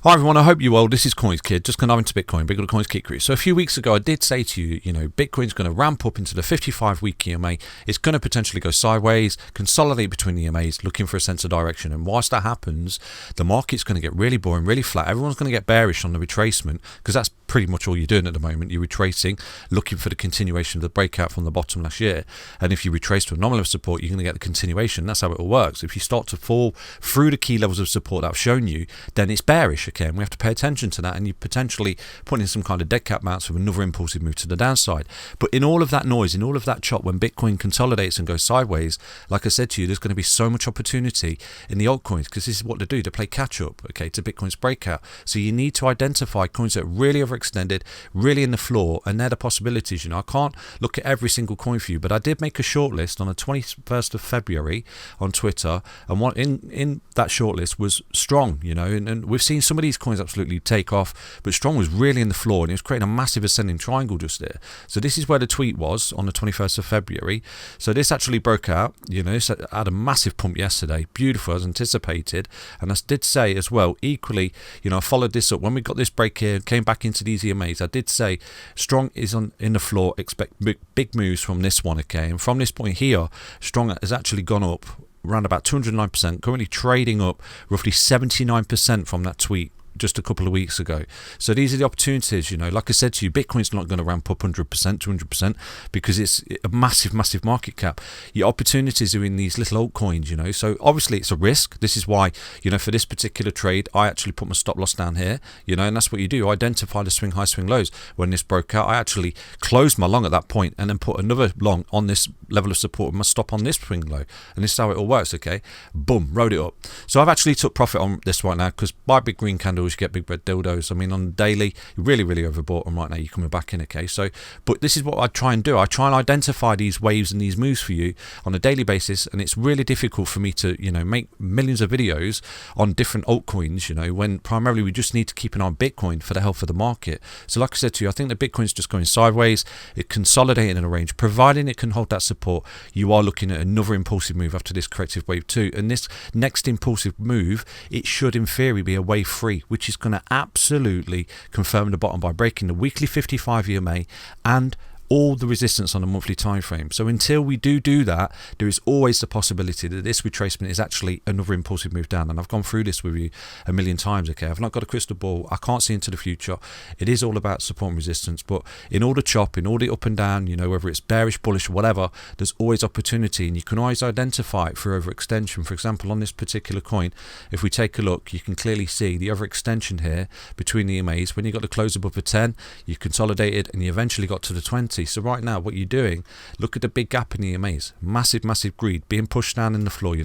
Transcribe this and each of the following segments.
Hi everyone, I hope you're well. This is CoinsKid, just going into Bitcoin, big of the CoinsKid crew. So a few weeks ago I did say to you, Bitcoin's going to ramp up into the 55-week EMA. It's going to potentially go sideways, consolidate between the EMAs, looking for a sense of direction. And whilst that happens, the market's going to get really boring, really flat. Everyone's going to get bearish on the retracement because that's pretty much all you're doing at the moment. You're retracing, looking for the continuation of the breakout from the bottom last year. And if you retrace to a nominal of support, you're going to get the continuation. That's how it all works. If you start to fall through the key levels of support that I've shown you, then it's bearish. Okay, and we have to pay attention to that, and you potentially put in some kind of dead cat bounce with another impulsive move to the downside. But in all of that noise, in all of that chop, when Bitcoin consolidates and goes sideways, like I said to you, there's going to be so much opportunity in the altcoins because this is what they do. They play catch up, okay, to Bitcoin's breakout. So you need to identify coins that are really overextended, really in the floor, and they're the possibilities. I can't look at every single coin for you, but I did make a shortlist on the 21st of February on Twitter, and what in that shortlist was Strong, and we've seen some of these coins absolutely take off, but Strong was really in the floor and it was creating a massive ascending triangle just there. So this is where the tweet was on the 21st of February. So this actually broke out, so it had a massive pump yesterday, beautiful as anticipated. And I did say as well, equally, I followed this up when we got this break here, came back into these EMAs. I did say Strong is in the floor, expect big moves from this one, okay? And from this point here, Strong has actually gone up around about 209%, currently trading up roughly 79% from that tweet just a couple of weeks ago. So these are the opportunities, like I said to you, Bitcoin's not going to ramp up 100%, 200% because it's a massive market cap. Your opportunities are in these little altcoins, so obviously it's a risk. This is why, for this particular trade, I actually put my stop loss down here, and that's what you do. Identify the swing high, swing lows. When this broke out, I actually closed my long at that point and then put another long on this level of support with my stop on this swing low. And this is how it all works, okay? Boom, rode it up. So I've actually took profit on this right now because buy big green candles, you get big red dildos. I mean, on the daily, you really overbought, and right now you're coming back in, okay? So, but this is what I try and do. I try and identify these waves and these moves for you on a daily basis, and it's really difficult for me to, make millions of videos on different altcoins, when primarily we just need to keep an eye on Bitcoin for the health of the market. So like I said to you, I think that Bitcoin's just going sideways. It's consolidating in a range. Providing it can hold that support, you are looking at another impulsive move after this corrective wave 2. And this next impulsive move, it should in theory be a wave 3, which is going to absolutely confirm the bottom by breaking the weekly 55 EMA and all the resistance on a monthly time frame. So until we do that, there is always the possibility that this retracement is actually another impulsive move down. And I've gone through this with you a million times, okay? I've not got a crystal ball. I can't see into the future. It is all about support and resistance, but in all the chop, in all the up and down, whether it's bearish, bullish, whatever, there's always opportunity, and you can always identify it through overextension. For example, on this particular coin, if we take a look, you can clearly see the overextension here between the EMAs. When you got the close above the 10, you consolidated and you eventually got to the 20. So right now, what you're doing, look at the big gap in the EMAs. Massive greed being pushed down in the floor.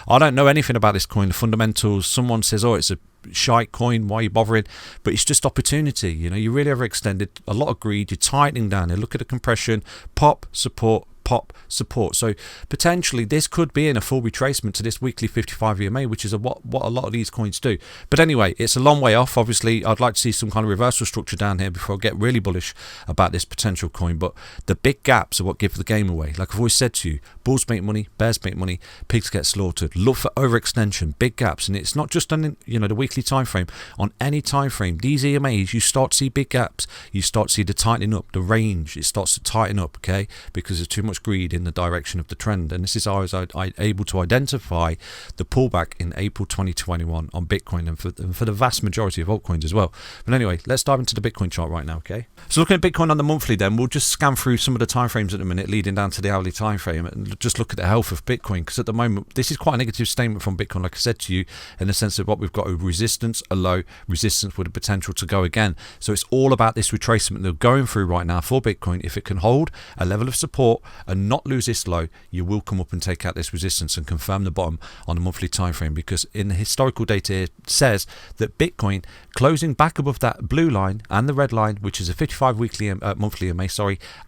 I don't know anything about this coin, the fundamentals. Someone says, oh, it's a shite coin, why are you bothering? But it's just opportunity. You're really overextended, a lot of greed, you're tightening down there. Look at the compression, pop, support, pop, support. So potentially this could be in a full retracement to this weekly 55 EMA, which is what a lot of these coins do. But anyway, it's a long way off. Obviously, I'd like to see some kind of reversal structure down here before I get really bullish about this potential coin. But the big gaps are what give the game away. Like I've always said to you, bulls make money, bears make money, pigs get slaughtered. Look for overextension, big gaps. And it's not just on the weekly time frame. On any time frame, these EMAs, you start to see big gaps. You start to see the tightening up, the range. It starts to tighten up, okay? Because there's too much greed in the direction of the trend. And this is how I was able to identify the pullback in April 2021 on Bitcoin and for the vast majority of altcoins as well. But anyway, let's dive into the Bitcoin chart right now, okay? So looking at Bitcoin on the monthly, then we'll just scan through some of the time frames at the minute leading down to the hourly time frame and just look at the health of Bitcoin, because at the moment this is quite a negative statement from Bitcoin, like I said to you, in the sense of what we've got: a resistance, a low, resistance with the potential to go again. So it's all about this retracement they're going through right now for Bitcoin. If it can hold a level of support and not lose this low, you will come up and take out this resistance and confirm the bottom on a monthly time frame, because in the historical data it says that Bitcoin closing back above that blue line and the red line, which is a 55 weekly monthly EMA,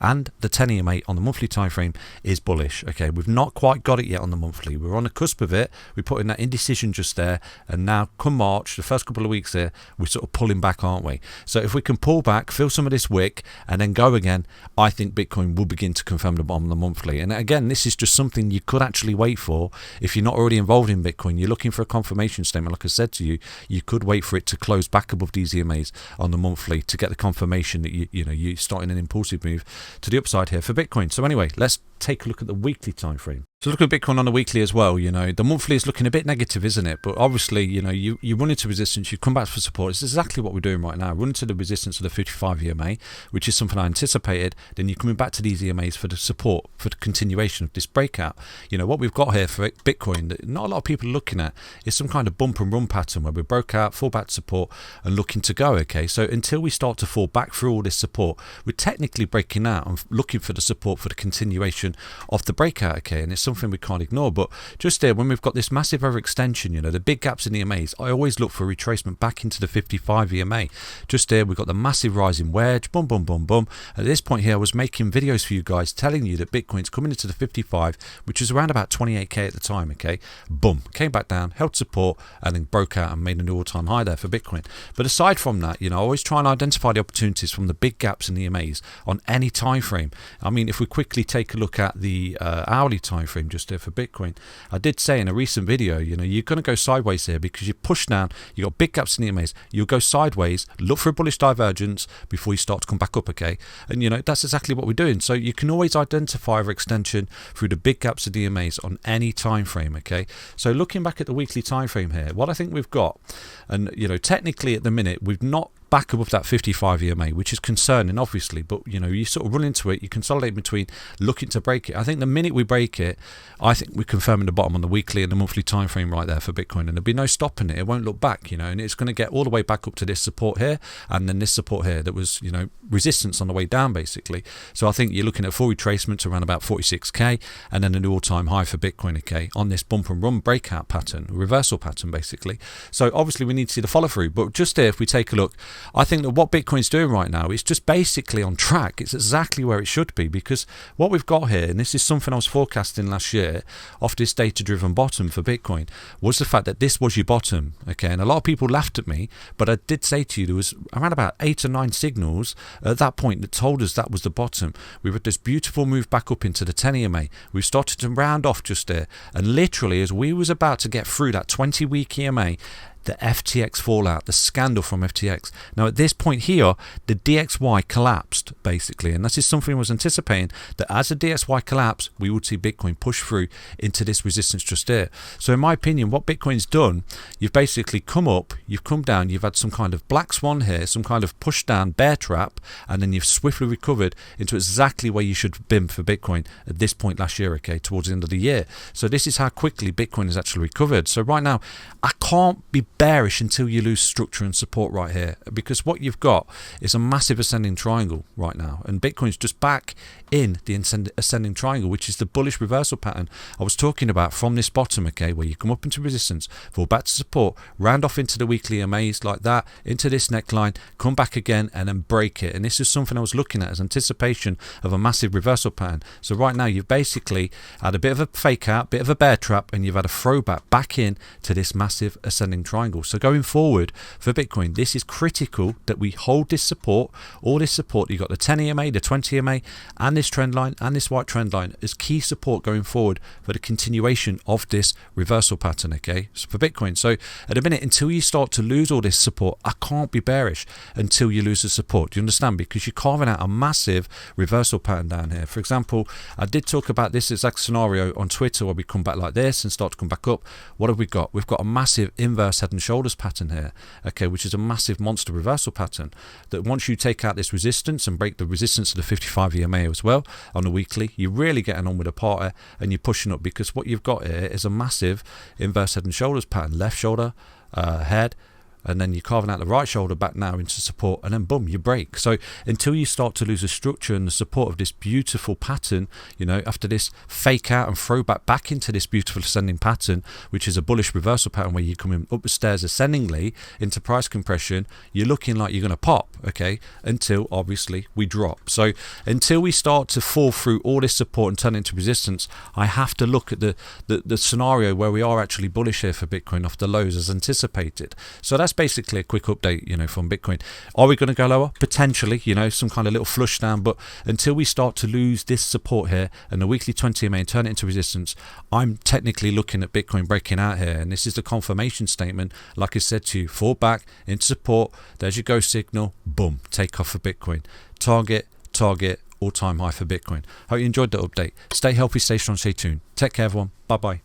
and the 10 EMA on the monthly time frame, is bullish. Okay, we've not quite got it yet on the monthly. We're on the cusp of it. We put in that indecision just there, and now come March, the first couple of weeks there, we're sort of pulling back, aren't we? So if we can pull back, fill some of this wick, and then go again, I think Bitcoin will begin to confirm the bottom on the monthly. And again, this is just something you could actually wait for if you're not already involved in Bitcoin. You're looking for a confirmation statement. Like I said to you, you could wait for it to close back above these EMAs on the monthly to get the confirmation that you're starting an impulsive move to the upside here for Bitcoin. So anyway, let's take a look at the weekly time frame. So look at Bitcoin on the weekly as well. The monthly is looking a bit negative, isn't it? But obviously, you run into resistance, you come back for support. It's exactly what we're doing right now. Run into the resistance of the 55 EMA, which is something I anticipated. Then you're coming back to these EMAs for the support, for the continuation of this breakout. What we've got here for Bitcoin that not a lot of people are looking at is some kind of bump and run pattern where we broke out, fall back to support and looking to go, okay? So until we start to fall back through all this support, we're technically breaking out and looking for the support for the continuation of the breakout, okay? And it's something we can't ignore. But just there, when we've got this massive overextension, the big gaps in the EMAs, I always look for retracement back into the 55 EMA. Just there, we've got the massive rising wedge, boom, boom, boom, boom. At this point here, I was making videos for you guys telling you that Bitcoin's coming into the 55, which is around about 28k at the time, okay? Boom, came back down, held support, and then broke out and made a new all-time high there for Bitcoin. But aside from that, I always try and identify the opportunities from the big gaps in the EMAs on any time frame. I mean, if we quickly take a look at the hourly time frame just there for Bitcoin, I did say in a recent video, you're going to go sideways here because you push down, you got big gaps in the EMAs, you'll go sideways, look for a bullish divergence before you start to come back up, okay? And that's exactly what we're doing. So you can always identify overextension through the big gaps of the EMAs on any time frame, okay? So looking back at the weekly time frame here, what I think we've got, and technically at the minute we've not back above that 55 EMA, which is concerning obviously, but you sort of run into it, you consolidate between looking to break it. I think the minute we break it, I think we're confirming the bottom on the weekly and the monthly time frame right there for Bitcoin, and there'll be no stopping it. It won't look back, and it's going to get all the way back up to this support here and then this support here that was resistance on the way down basically. So I think you're looking at full retracement to around about 46k and then a new all-time high for Bitcoin, okay, on this bump and run breakout pattern, reversal pattern basically. So obviously we need to see the follow through, but just there, if we take a look, I think that what Bitcoin's doing right now is just basically on track. It's exactly where it should be, because what we've got here, and this is something I was forecasting last year off this data-driven bottom for Bitcoin, was the fact that this was your bottom, okay? And a lot of people laughed at me, but I did say to you there was around about 8 or 9 signals at that point that told us that was the bottom. We've had this beautiful move back up into the 10 EMA. We've started to round off just there, and literally as we was about to get through that 20-week EMA, the FTX fallout, the scandal from FTX. Now at this point here, the DXY collapsed basically, and this is something I was anticipating, that as the DXY collapsed, we would see Bitcoin push through into this resistance just there. So in my opinion, what Bitcoin's done, you've basically come up, you've come down, you've had some kind of black swan here, some kind of push down bear trap, and then you've swiftly recovered into exactly where you should have been for Bitcoin at this point last year, okay, towards the end of the year. So this is how quickly Bitcoin has actually recovered. So right now, I can't be bearish until you lose structure and support right here, because what you've got is a massive ascending triangle right now, and Bitcoin's just back in the ascending triangle, which is the bullish reversal pattern I was talking about from this bottom, okay, where you come up into resistance, fall back to support, round off into the weekly EMAs like that, into this neckline, come back again and then break it. And this is something I was looking at as anticipation of a massive reversal pattern. So right now you've basically had a bit of a fake out, bit of a bear trap, and you've had a throwback back in to this massive ascending triangle. So going forward for Bitcoin, this is critical that we hold this support, all this support. You've got the 10 EMA, the 20 EMA, and this trend line and this white trend line as key support going forward for the continuation of this reversal pattern, okay, so for Bitcoin. So at a minute, until you start to lose all this support, I can't be bearish until you lose the support. Do you understand? Because you're carving out a massive reversal pattern down here. For example, I did talk about this exact scenario on Twitter where we come back like this and start to come back up. What have we got? We've got a massive inverse head and shoulders pattern here, okay, which is a massive monster reversal pattern that once you take out this resistance and break the resistance of the 55 EMA as well on the weekly, you're really getting on with a party and you're pushing up, because what you've got here is a massive inverse head and shoulders pattern, left shoulder, head, and then you're carving out the right shoulder back now into support, and then boom, you break. So until you start to lose the structure and the support of this beautiful pattern, after this fake out and throw back into this beautiful ascending pattern, which is a bullish reversal pattern where you're coming up the stairs ascendingly into price compression, you're looking like you're going to pop, okay, until obviously we drop. So until we start to fall through all this support and turn into resistance, I have to look at the scenario where we are actually bullish here for Bitcoin off the lows as anticipated. So that's basically a quick update, from Bitcoin. Are we going to go lower? Potentially, some kind of little flush down, but until we start to lose this support here and the weekly 20 EMA and turn it into resistance, I'm technically looking at Bitcoin breaking out here, and this is the confirmation statement. Like I said to you, fall back into support, there's your go signal, boom, take off for Bitcoin. Target, all-time high for Bitcoin. Hope you enjoyed the update. Stay healthy, stay strong, stay tuned. Take care, everyone. Bye-bye.